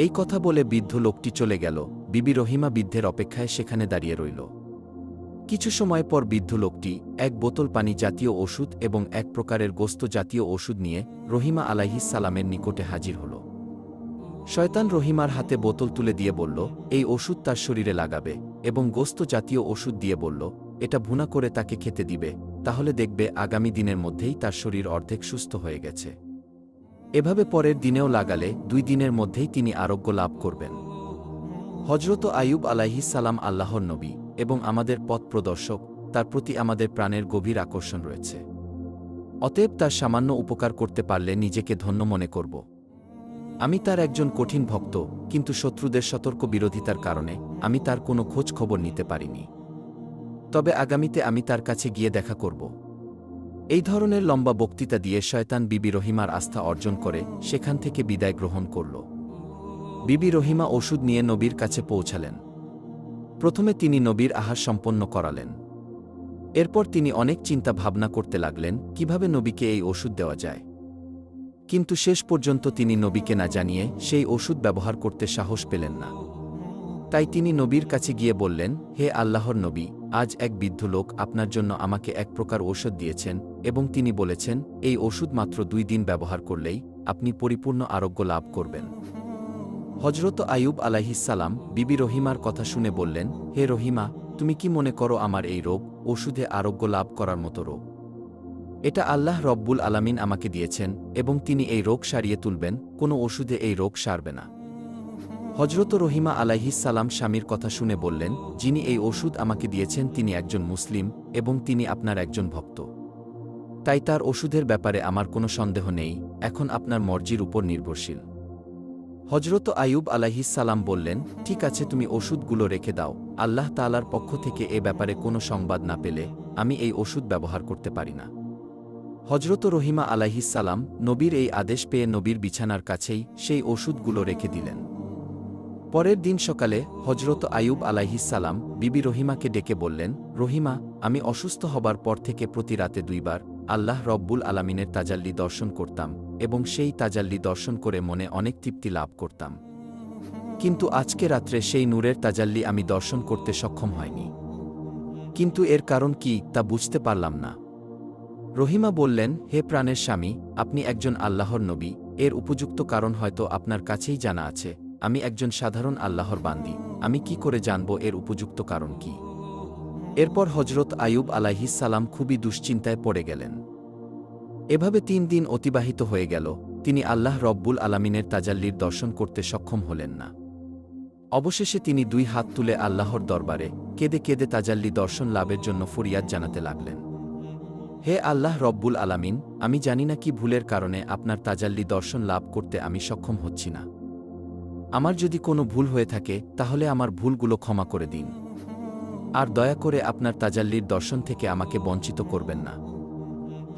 Speaker 1: এই কথা বলে বৃদ্ধ লোকটি চলে গেল। বিবি রহিমা বৃদ্ধের অপেক্ষায় সেখানে দাঁড়িয়ে রইল। কিছু সময় পর বৃদ্ধ লোকটি 1 বোতল পানি জাতীয় ওষুধ এবং 1 প্রকারের গোস্ত জাতীয় ওষুধ নিয়ে রহিমা আলাইহিসসালামের নিকটে হাজির হল। শয়তান রহিমার হাতে বোতল তুলে দিয়ে বলল, এই ওষুধ তার শরীরে লাগাবে এবং গোস্ত জাতীয় ওষুধ দিয়ে বলল, এটা ভুনা করে তাকে খেতে দিবে, তাহলে দেখবে আগামী দিনের মধ্যেই তার শরীর অর্ধেক সুস্থ হয়ে গেছে। এভাবে পরের দিনেও লাগালে 2 দিনের মধ্যেই তিনি আরোগ্য লাভ করবেন। হজরত আইয়ুব আলাইহিস সালাম আল্লাহর নবী এবং আমাদের পথ প্রদর্শক, তার প্রতি আমাদের প্রাণের গভীর আকর্ষণ রয়েছে। অতএব তার সামান্য উপকার করতে পারলে নিজেকে ধন্য মনে করব। আমি তার একজন কঠিন ভক্ত, কিন্তু শত্রুদের সতর্ক বিরোধিতার কারণে আমি তার কোনো খোঁজ খবর নিতে পারিনি। তবে আগামীতে আমি তার কাছে গিয়ে দেখা করব। এই ধরনের লম্বা বক্তৃতা দিয়ে শয়তান বিবি রহিমার আস্থা অর্জন করে সেখান থেকে বিদায় গ্রহণ করল। বিবি রহিমা ওষুধ নিয়ে নবীর কাছে পৌঁছালেন। প্রথমে তিনি নবীর আহার সম্পন্ন করালেন। এরপর তিনি অনেক চিন্তা ভাবনা করতে লাগলেন কিভাবে নবীকে এই ওষুধ দেওয়া যায়। কিন্তু শেষ পর্যন্ত তিনি নবীকে না জানিয়ে সেই ওষুধ ব্যবহার করতে সাহস পেলেন না। তাই তিনি নবীর কাছে গিয়ে বললেন, হে আল্লাহর নবী, আজ এক বৃদ্ধ লোক আপনার জন্য আমাকে এক প্রকার ঔষধ দিয়েছেন এবং তিনি বলেছেন এই ওষুধ মাত্র 2 দিন ব্যবহার করলেই আপনি পরিপূর্ণ আরোগ্য লাভ করবেন। হজরত আইয়ুব আলাইহিস সালাম বিবি রহিমার কথা শুনে বললেন, হে রহিমা, তুমি কি মনে করো আমার এই রোগ ওষুধে আরোগ্য লাভ করার মতো রোগ? এটা আল্লাহ রব্বুল আলামিন আমাকে দিয়েছেন এবং তিনি এই রোগ সারিয়ে তুলবেন, কোনো ওষুধে এই রোগ সারবে না। হজরত রহিমা আলাইহিস সালাম স্বামীর কথা শুনে বললেন, যিনি এই ওষুধ আমাকে দিয়েছেন তিনি একজন মুসলিম এবং তিনি আপনার একজন ভক্ত। তাই তার ওষুধের ব্যাপারে আমার কোনো সন্দেহ নেই, এখন আপনার মর্জির উপর নির্ভরশীল। হজরত আইয়ুব আলাইহিস সালাম বললেন, ঠিক আছে, তুমি ওষুধগুলো রেখে দাও, আল্লাহ তাআলার পক্ষ থেকে এ ব্যাপারে কোনো সংবাদ না পেলে আমি এই ওষুধ ব্যবহার করতে পারি না। হজরত রহিমা আলাইহিস সালাম নবীর এই আদেশ পেয়ে নবীর বিছানার কাছেই সেই ওষুধগুলো রেখে দিলেন। পরের দিন সকালে হজরত আইয়ুব আলাইহিস সালাম বিবি রহিমাকে ডেকে বললেন, রহিমা, আমি অসুস্থ হবার পর থেকে প্রতি রাতে 2 বার আল্লাহ রব্বুল আলামিনের তাজাল্লি দর্শন করতাম এবং সেই তাজাল্লি দর্শন করে মনে অনেক তৃপ্তি লাভ করতাম। কিন্তু আজকে রাত্রে সেই নূরের তাজাল্লি আমি দর্শন করতে সক্ষম হয়নি। কিন্তু এর কারণ কি তা বুঝতে পারলাম না। রহিমা বললেন, হে প্রাণের স্বামী, আপনি একজন আল্লাহর নবী, এর উপযুক্ত কারণ হয়তো আপনার কাছেই জানা আছে। আমি একজন সাধারণ আল্লাহর বান্দী, আমি কি করে জানব এর উপযুক্ত কারণ কি? এরপর হজরত আইয়ুব আলাইহিস সালাম খুবই দুশ্চিন্তায় পড়ে গেলেন। এভাবে 3 দিন অতিবাহিত হয়ে গেল, তিনি আল্লাহ রব্বুল আলামিনের তাজাল্লির দর্শন করতে সক্ষম হলেন না। অবশেষে তিনি 2 হাত তুলে আল্লাহর দরবারে কেঁদে কেঁদে তাজাল্লি দর্শন লাভের জন্য ফরিয়াদ জানাতে লাগলেন। হে আল্লাহ রব্বুল আলামিন, আমি জানি না কি ভুলের কারণে আপনার তাজাল্লি দর্শন লাভ করতে আমি সক্ষম হচ্ছি না। আমার যদি কোনো ভুল হয়ে থাকে তাহলে আমার ভুলগুলো ক্ষমা করে দিন, আর দয়া করে আপনার তাজাল্লির দর্শন থেকে আমাকে বঞ্চিত করবেন না।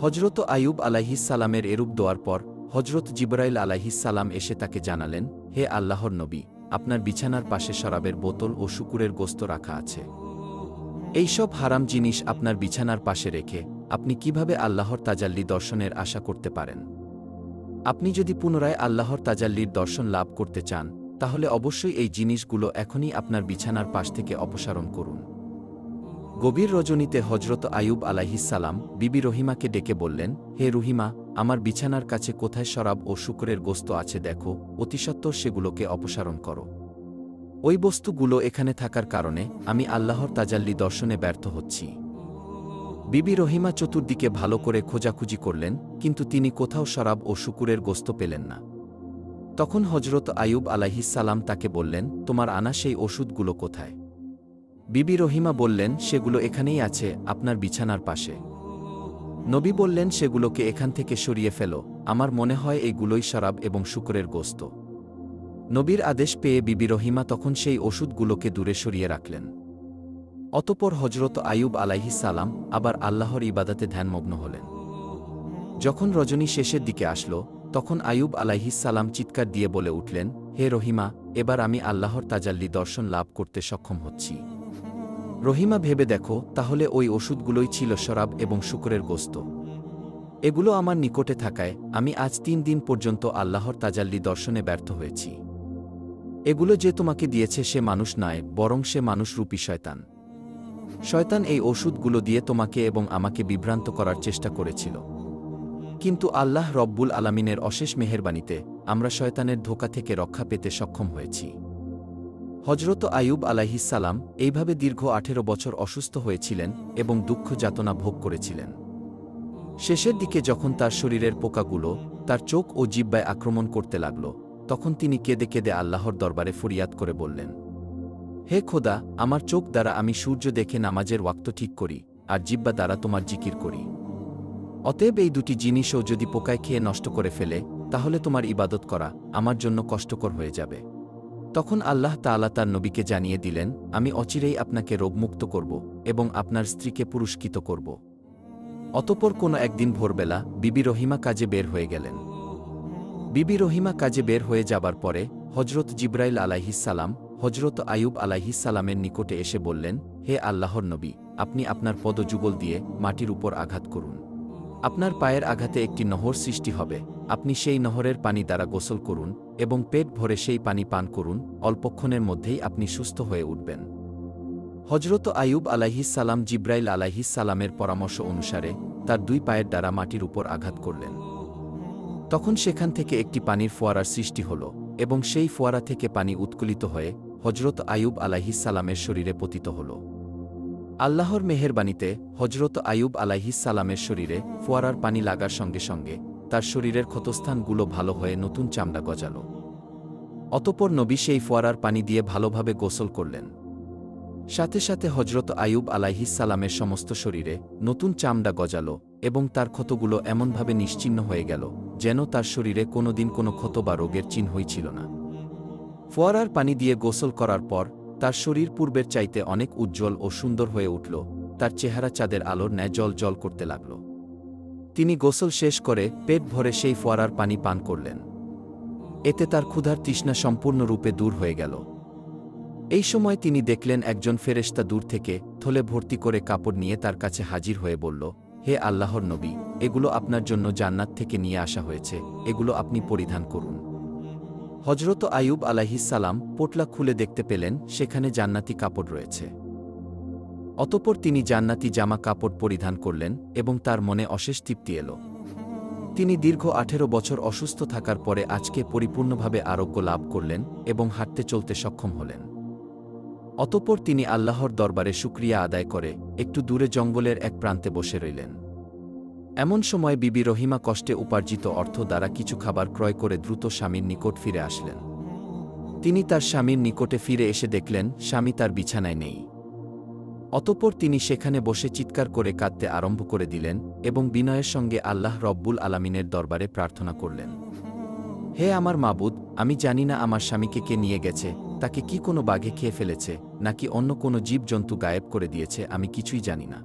Speaker 1: হজরত আইয়ুব আলাইহিস সালামের এরূপ দোয়ার পর হজরত জিবরাইল আলাইহিস সালাম এসে তাকে জানালেন, হে আল্লাহর নবী, আপনার বিছানার পাশে শরাবের বোতল ও শূকরের গোস্ত রাখা আছে। এইসব হারাম জিনিস আপনার বিছানার পাশে রেখে আপনি কিভাবে আল্লাহর তাজাল্লি দর্শনের আশা করতে পারেন? আপনি যদি পুনরায় আল্লাহর তাজাল্লির দর্শন লাভ করতে চান তাহলে অবশ্যই এই জিনিসগুলো এখনই আপনার বিছানার পাশ থেকে অপসারণ করুন। গভীর রজনীতে হজরত আইয়ুব আলাইহিস সালাম বিবি রহিমাকে ডেকে বললেন, হে রহিমা, আমার বিছানার কাছে কোথায় শরাব ও শূকরের গোস্ত আছে দেখো, অতিসত্বর সেগুলোকে অপসারণ করো। ওই বস্তুগুলো এখানে থাকার কারণে আমি আল্লাহর তাজাল্লি দর্শনে ব্যর্থ হচ্ছি। বিবি রহিমা চতুর্দিকে ভালো করে খোঁজাখুঁজি করলেন, কিন্তু তিনি কোথাও শরাব ও শূকরের গোস্ত পেলেন না। তখন হজরত আইয়ুব আলাইহিস সালাম তাকে বললেন, তোমার আনা সেই ওষুধগুলো কোথায়? বিবি রহিমা বললেন, সেগুলো এখানেই আছে, আপনার বিছানার পাশে। নবী বললেন, সেগুলোকে এখান থেকে সরিয়ে ফেলো, আমার মনে হয় এইগুলোই শরাব এবং শূকরের গোস্ত। নবীর আদেশ পেয়ে বিবি রহিমা তখন সেই ওষুধগুলোকে দূরে সরিয়ে রাখলেন। অতঃপর হজরত আইয়ুব আলাইহিস সালাম আবার আল্লাহর ইবাদতে ধ্যানমগ্ন হলেন। যখন রজনী শেষের দিকে আসলো তখন আইয়ুব আলাইহিস সালাম চিৎকার দিয়ে বলে উঠলেন, হে রহিমা, এবার আমি আল্লাহর তাজাল্লি দর্শন লাভ করতে সক্ষম হচ্ছি। রহিমা, ভেবে দেখো, তাহলে ওই ওষুধগুলোই ছিল শরাব এবং শূকরের গোস্ত। এগুলো আমার নিকটে থাকায় আমি আজ 3 দিন পর্যন্ত আল্লাহর তাজাল্লি দর্শনে ব্যর্থ হয়েছি। এগুলো যে তোমাকে দিয়েছে সে মানুষ নয়, বরং সে মানুষরূপী শয়তান। শয়তান এই ওষুধগুলো দিয়ে তোমাকে এবং আমাকে বিভ্রান্ত করার চেষ্টা করেছিল। কিন্তু আল্লাহ রব্বুল আলামিনের অশেষ মেহেরবানিতে আমরা শয়তানের ধোঁকা থেকে রক্ষা পেতে সক্ষম হয়েছি। হজরত আইয়ুব আলাইহিসসালাম এইভাবে দীর্ঘ 18 বছর অসুস্থ হয়েছিলেন এবং দুঃখ যাতনা ভোগ করেছিলেন। শেষের দিকে যখন তার শরীরের পোকাগুলো তার চোখ ও জিহ্বায় আক্রমণ করতে লাগল, তখন তিনি কেঁদে কেঁদে আল্লাহর দরবারে ফরিয়াদ করে বললেন, হে খোদা, আমার চোখ দ্বারা আমি সূর্য দেখে নামাজের ওয়াক্ত ঠিক করি, আর জিহ্বা দ্বারা তোমার জিকির করি। অতএব এই দুটি জিনিসও যদি পোকায় খেয়ে নষ্ট করে ফেলে, তাহলে তোমার ইবাদত করা আমার জন্য কষ্টকর হয়ে যাবে। তখন আল্লাহ তাআলা তার নবীকে জানিয়ে দিলেন, আমি অচিরেই আপনাকে রোগমুক্ত করব এবং আপনার স্ত্রীকে পুরস্কৃত করব। অতঃপর কোনো একদিন ভোরবেলা বিবি রহিমা কাজে বের হয়ে গেলেন। বিবি রহিমা কাজে বের হয়ে যাবার পরে হজরত জিব্রাইল আলাইহিসসালাম হজরত আইয়ুব আলাইহিসসালামের নিকটে এসে বললেন, হে আল্লাহর নবী, আপনি আপনার পদযুগল দিয়ে মাটির উপর আঘাত করুন। আপনার পায়ের আঘাতে একটি নহর সৃষ্টি হবে, আপনি সেই নহরের পানি দ্বারা গোসল করুন এবং পেট ভরে সেই পানি পান করুন, অল্পক্ষণের মধ্যেই আপনি সুস্থ হয়ে উঠবেন। হজরত আইয়ুব আলাইহিসসালাম জিব্রাইল আলাইহিসসালামের পরামর্শ অনুসারে তার দুই পায়ের দ্বারা মাটির উপর আঘাত করলেন। তখন সেখান থেকে একটি পানির ফোয়ারার সৃষ্টি হল এবং সেই ফোয়ারা থেকে পানি উৎকলিত হয়ে হজরত আইয়ুব আলাইহিসসালামের শরীরে পতিত হল। আল্লাহর মেহেরবানিতে হজরত আইয়ুব আলাইহিসসালামের শরীরে ফোয়ারার পানি লাগার সঙ্গে সঙ্গে তার শরীরের ক্ষতস্থানগুলো ভালো হয়ে নতুন চামড়া গজাল। অতঃপর নবী সেই ফোয়ারার পানি দিয়ে ভালোভাবে গোসল করলেন। সাথে সাথে হজরত আইয়ুব আলাইহিসসালামের সমস্ত শরীরে নতুন চামড়া গজাল এবং তার ক্ষতগুলো এমনভাবে নিশ্চিহ্ন হয়ে গেল যেন তার শরীরে কোনোদিন কোনো ক্ষত বা রোগের চিহ্নই ছিল না। ফোয়ারার পানি দিয়ে গোসল করার পর তার শরীর পূর্বের চাইতে অনেক উজ্জ্বল ও সুন্দর হয়ে উঠল, তার চেহারা চাঁদের আলোর ন্যায় জল জল করতে লাগল। তিনি গোসল শেষ করে পেট ভরে সেই ফোয়ারার পানি পান করলেন। এতে তার ক্ষুধার তৃষ্ণা সম্পূর্ণরূপে দূর হয়ে গেল। এই সময় তিনি দেখলেন একজন ফেরেশতা দূর থেকে থলে ভর্তি করে কাপড় নিয়ে তার কাছে হাজির হয়ে বলল, হে আল্লাহর নবী, এগুলো আপনার জন্য জান্নাত থেকে নিয়ে আসা হয়েছে, এগুলো আপনি পরিধান করুন। হজরত আইয়ুব আলাইহিসসালাম পোটলা খুলে দেখতে পেলেন সেখানে জান্নাতি কাপড় রয়েছে। অতঃপর তিনি জান্নাতি জামা কাপড় পরিধান করলেন এবং তার মনে অশেষ তৃপ্তি এল। তিনি দীর্ঘ 18 বছর অসুস্থ থাকার পরে আজকে পরিপূর্ণভাবে আরোগ্য লাভ করলেন এবং হাঁটতে চলতে সক্ষম হলেন। অতঃপর তিনি আল্লাহর দরবারে শুকরিয়া আদায় করে একটু দূরে জঙ্গলের এক প্রান্তে বসে রইলেন। এমন সময় বিবি রহিমা কষ্টে উপার্জিত অর্থ দ্বারা কিছু খাবার ক্রয় করে দ্রুত স্বামীর নিকট ফিরে আসলেন। তিনি তার স্বামীর নিকটে ফিরে এসে দেখলেন স্বামী তার বিছানায় নেই। অতঃপর তিনি সেখানে বসে চিৎকার করে কাঁদতে আরম্ভ করে দিলেন এবং বিনয়ের সঙ্গে আল্লাহ রব্বুল আলামিনের দরবারে প্রার্থনা করলেন, হে আমার মাবুদ, আমি জানি না আমার স্বামীকে কে নিয়ে গেছে, তাকে কি কোনো বাঘে খেয়ে ফেলেছে নাকি অন্য কোনো জীবজন্তু গায়েব করে দিয়েছে, আমি কিছুই জানি না।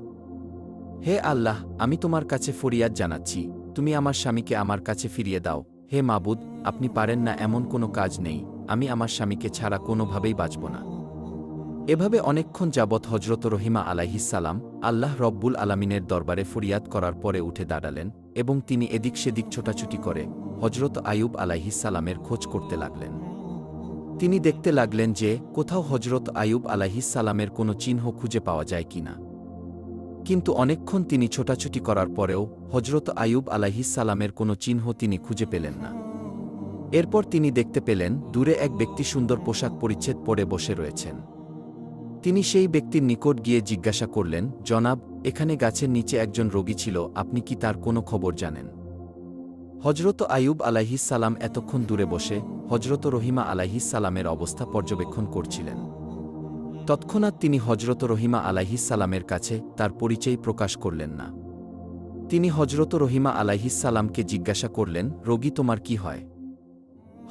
Speaker 1: হে আল্লাহ, আমি তোমার কাছে ফরিয়াদ জানাচ্ছি, তুমি আমার স্বামীকে আমার কাছে ফিরিয়ে দাও। হে মাবুদ, আপনি পারেন না এমন কোনো কাজ নেই, আমি আমার স্বামীকে ছাড়া কোনোভাবেই বাঁচব না। এভাবে অনেকক্ষণ যাবৎ হজরত রহিমা আলাইহিসসালাম আল্লাহ রব্বুল আলামিনের দরবারে ফরিয়াদ করার পরে উঠে দাঁড়ালেন এবং তিনি এদিক সেদিক ছোটাছুটি করে হজরত আইয়ুব আলাইহিসসালামের খোঁজ করতে লাগলেন। তিনি দেখতে লাগলেন যে কোথাও হজরত আইয়ুব আলাইহিসসালামের কোনো চিহ্ন খুঁজে পাওয়া যায় কিনা। কিন্তু অনেকক্ষণ তিনি ছোটাছুটি করার পরেও হজরত আইয়ুব আলাইহিসসালামের কোনো চিহ্ন তিনি খুঁজে পেলেন না। এরপর তিনি দেখতে পেলেন দূরে এক ব্যক্তি সুন্দর পোশাক পরিচ্ছেদ পরে বসে রয়েছেন। তিনি সেই ব্যক্তির নিকট গিয়ে জিজ্ঞাসা করলেন, জনাব, এখানে গাছের নিচে একজন রোগী ছিল, আপনি কি তার কোনো খবর জানেন? হজরত আইয়ুব আলাইহিসসালাম এতক্ষণ দূরে বসে হজরত রহিমা আলাইহিসসালামের অবস্থা পর্যবেক্ষণ করছিলেন। তৎক্ষণাৎ তিনি হজরত রহিমা আলাইহিসসালামের কাছে তার পরিচয় প্রকাশ করলেন না। তিনি হজরত রহিমা আলাইহিসসালামকে জিজ্ঞাসা করলেন, রোগী তোমার কি হয়?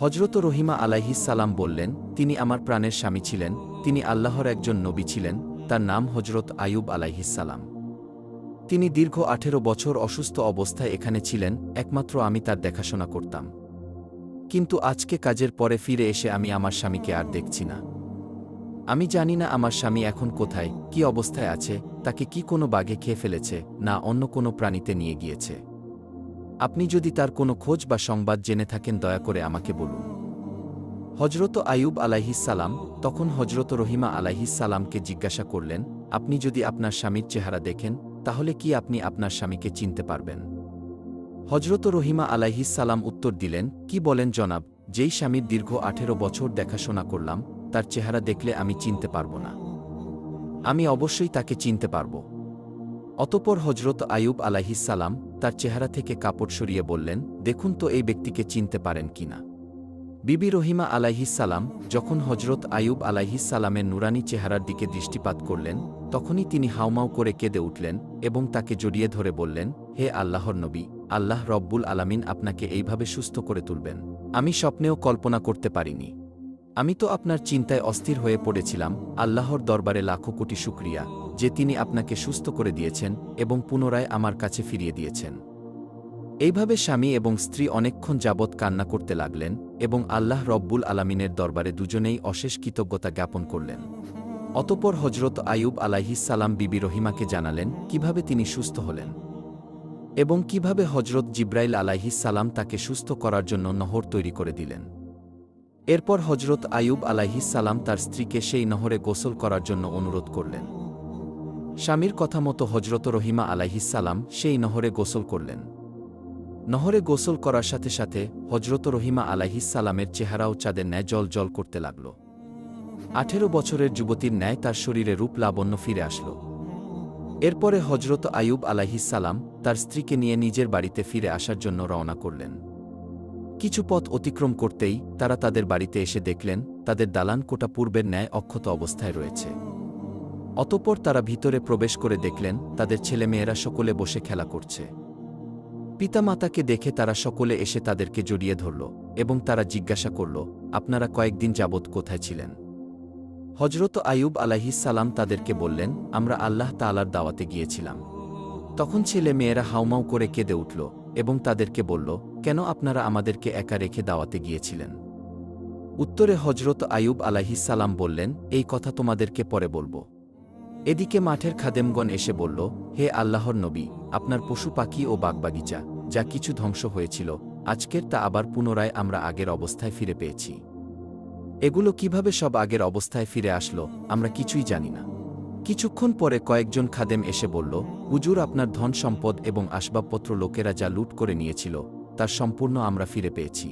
Speaker 1: হজরত রহিমা আলাইহিসসালাম বললেন, তিনি আমার প্রাণের স্বামী ছিলেন, তিনি আল্লাহর একজন নবী ছিলেন, তার নাম হজরত আইয়ুব আলাইহিসসালাম। তিনি দীর্ঘ 18 বছর অসুস্থ অবস্থায় এখানে ছিলেন, একমাত্র আমি তার দেখাশোনা করতাম। কিন্তু আজকে কাজের পরে ফিরে এসে আমি আমার স্বামীকে আর দেখছি না। আমি জানি না আমার স্বামী এখন কোথায়, কি অবস্থায় আছে, তাকে কি কোনো বাঘে খেয়ে ফেলেছে না অন্য কোনো প্রাণীতে নিয়ে গিয়েছে। আপনি যদি তার কোনো খোঁজ বা সংবাদ জেনে থাকেন দয়া করে আমাকে বলুন। হজরত আইয়ুব আলাইহিসসালাম তখন হজরত রহিমা আলাইহিসসালামকে জিজ্ঞাসা করলেন, আপনি যদি আপনার স্বামীর চেহারা দেখেন তাহলে কি আপনি আপনার স্বামীকে চিনতে পারবেন? হজরত রহিমা আলাইহিসসালাম উত্তর দিলেন, কি বলেন জনাব, যেই স্বামীর দীর্ঘ 18 বছর দেখাশোনা করলাম, তার চেহারা দেখলে আমি চিনতে পারব না। আমি অবশ্যই তাকে চিনতে পারব। অতঃপর হজরত আইয়ুব আলাইহিসসালাম তার চেহারা থেকে কাপড় সরিয়ে বললেন, দেখুন তো এই ব্যক্তিকে চিনতে পারেন কিনা। বিবি রহিমা আলাইহিসসালাম যখন হজরত আইয়ুব আলাইহিসসালামের নুরানি চেহারার দিকে দৃষ্টিপাত করলেন, তখনই তিনি হাউমাউ করে কেঁদে উঠলেন এবং তাকে জড়িয়ে ধরে বললেন, হে আল্লাহর নবী, আল্লাহ রব্বুল আলামিন আপনাকে এইভাবে সুস্থ করে তুলবেন আমি স্বপ্নেও কল্পনা করতে পারিনি। আমি তো আপনার চিন্তায় অস্থির হয়ে পড়েছিলাম। আল্লাহর দরবারে লাখো কোটি শুকরিয়া যে তিনি আপনাকে সুস্থ করে দিয়েছেন এবং পুনরায় আমার কাছে ফিরিয়ে দিয়েছেন। এইভাবে স্বামী এবং স্ত্রী অনেকক্ষণ যাবৎ কান্না করতে লাগলেন এবং আল্লাহ রব্বুল আলামিনের দরবারে দুজনেই অশেষ কৃতজ্ঞতা জ্ঞাপন করলেন। অতঃপর হজরত আইয়ুব আলাইহিসসালাম বিবি রহিমাকে জানালেন কিভাবে তিনি সুস্থ হলেন এবং কিভাবে হজরত জিব্রাইল আলাইহিসসালাম তাকে সুস্থ করার জন্য নহর তৈরি করে দিলেন। এরপর হজরত আইয়ুব আলাইহিসসালাম তার স্ত্রীকে সেই নহরে গোসল করার জন্য অনুরোধ করলেন। স্বামীর কথা মতো হজরত রহিমা আলাইহিসসালাম সেই নহরে গোসল করলেন। নহরে গোসল করার সাথে সাথে হজরত রহিমা আলাইহিসসালামের চেহারাও চাঁদের ন্যায় জল জল করতে লাগল। 18 বছরের যুবতীর ন্যায় তার শরীরে রূপ লাবণ্য ফিরে আসল। এরপরে হজরত আইয়ুব আলাইহিসসালাম তার স্ত্রীকে নিয়ে নিজের বাড়িতে ফিরে আসার জন্য রওনা করলেন। কিছু পথ অতিক্রম করতেই তারা তাদের বাড়িতে এসে দেখলেন তাদের দালান কোটা পূর্বের ন্যায় অক্ষত অবস্থায় রয়েছে। অতঃপর তারা ভিতরে প্রবেশ করে দেখলেন তাদের ছেলেমেয়েরা সকলে বসে খেলা করছে। পিতামাতাকে দেখে তারা সকলে এসে তাদেরকে জড়িয়ে ধরল এবং তারা জিজ্ঞাসা করল, আপনারা কয়েকদিন যাবৎ কোথায় ছিলেন? হজরত আইয়ুব আলাইহিসসালাম তাদেরকে বললেন, আমরা আল্লাহ তাআলার দাওয়াতে গিয়েছিলাম। তখন ছেলে মেয়েরা হাউমাউ করে কেঁদে উঠল এবং তাদেরকে বলল, কেন আপনারা আমাদেরকে একা রেখে দাওয়াতে গিয়েছিলেন? উত্তরে হজরত আইয়ুব আলাইহিসসালাম বললেন, এই কথা তোমাদেরকে পরে বলবো। এদিকে মাঠের খাদেমগণ এসে বলল, হে আল্লাহর নবী, আপনার পশু পাখি ও বাগবাগিচা যা কিছু ধ্বংস হয়েছিল, আজকের তা আবার পুনরায় আমরা আগের অবস্থায় ফিরে পেয়েছি। এগুলো কিভাবে সব আগের অবস্থায় ফিরে আসলো আমরা কিছুই জানি না। কিছুক্ষণ পরে কয়েকজন খাদেম এসে বলল, হুজুর, আপনার ধন সম্পদ এবং আসবাবপত্র লোকেরা যা লুট করে নিয়েছিল তার সম্পূর্ণ আমরা ফিরে পেয়েছি।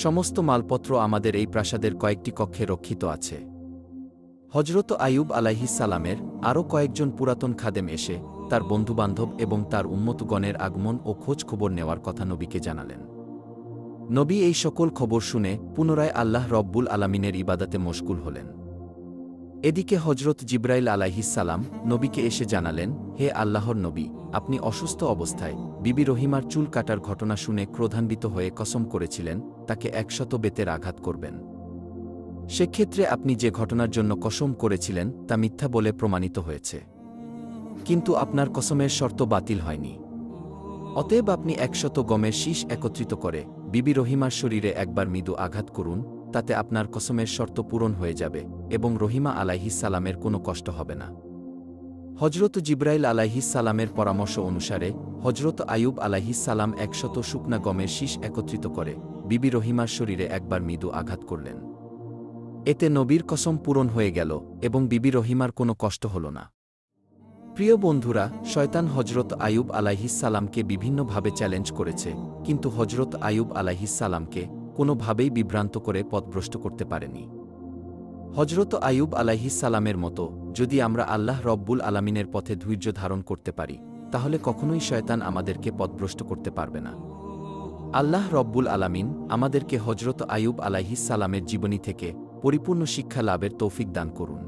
Speaker 1: সমস্ত মালপত্র আমাদের এই প্রাসাদের কয়েকটি কক্ষে রক্ষিত আছে। হজরত আইয়ুব আলাইহিসসালামের আরও কয়েকজন পুরাতন খাদেম এসে তার বন্ধুবান্ধব এবং তার উম্মতগণের আগমন ও খোঁজ খবর নেওয়ার কথা নবীকে জানালেন। নবী এই সকল খবর শুনে পুনরায় আল্লাহ রব্বুল আলামিনের ইবাদাতে মশগুল হলেন। এদিকে হজরত জিব্রাইল আলাইহিসসালাম নবীকে এসে জানালেন, হে আল্লাহর নবী, আপনি অসুস্থ অবস্থায় বিবি রহিমার চুল কাটার ঘটনা শুনে ক্রোধান্বিত হয়ে কসম করেছিলেন তাকে 100 বেতের আঘাত করবেন। সেক্ষেত্রে আপনি যে ঘটনার জন্য কসম করেছিলেন তা মিথ্যা বলে প্রমাণিত হয়েছে, কিন্তু আপনার কসমের শর্ত বাতিল হয়নি। অতএব আপনি 100 গমের শীষ একত্রিত করে বিবি রহিমার শরীরে একবার মৃদু আঘাত করুন, তাতে আপনার কসমের শর্ত পূরণ হয়ে যাবে এবং রহিমা আলাইহিসসালামের কোনো কষ্ট হবে না। হজরত জিব্রাইল আলাইহিসসালামের পরামর্শ অনুসারে হজরত আইয়ুব আলাইহিসসালাম 100 শুকনা গমের শীষ একত্রিত করে বিবি রহিমার শরীরে একবার মৃদু আঘাত করলেন। এতে নবীর কসম পূরণ হয়ে গেল এবং বিবি রহিমার কোনো কষ্ট হল না। প্রিয় বন্ধুরা, শয়তান হজরত আইয়ুব আলাইহিসসালামকে বিভিন্নভাবে চ্যালেঞ্জ করেছে, কিন্তু হজরত আইয়ুব আলাইহিসসালামকে কোনোভাবেই বিভ্রান্ত করে পথভ্রষ্ট করতে পারেনি। হজরত আইয়ুব আলাইহিসসালামের মতো যদি আমরা আল্লাহ রব্বুল আলামিনের পথে ধৈর্য ধারণ করতে পারি, তাহলে কখনোই শয়তান আমাদেরকে পথভ্রষ্ট করতে পারবে না। আল্লাহ রব্বুল আলামিন আমাদেরকে হজরত আইয়ুব আলাইহিসসালামের জীবনী থেকে পরিপূর্ণ শিক্ষা লাভের তৌফিক দান করুন।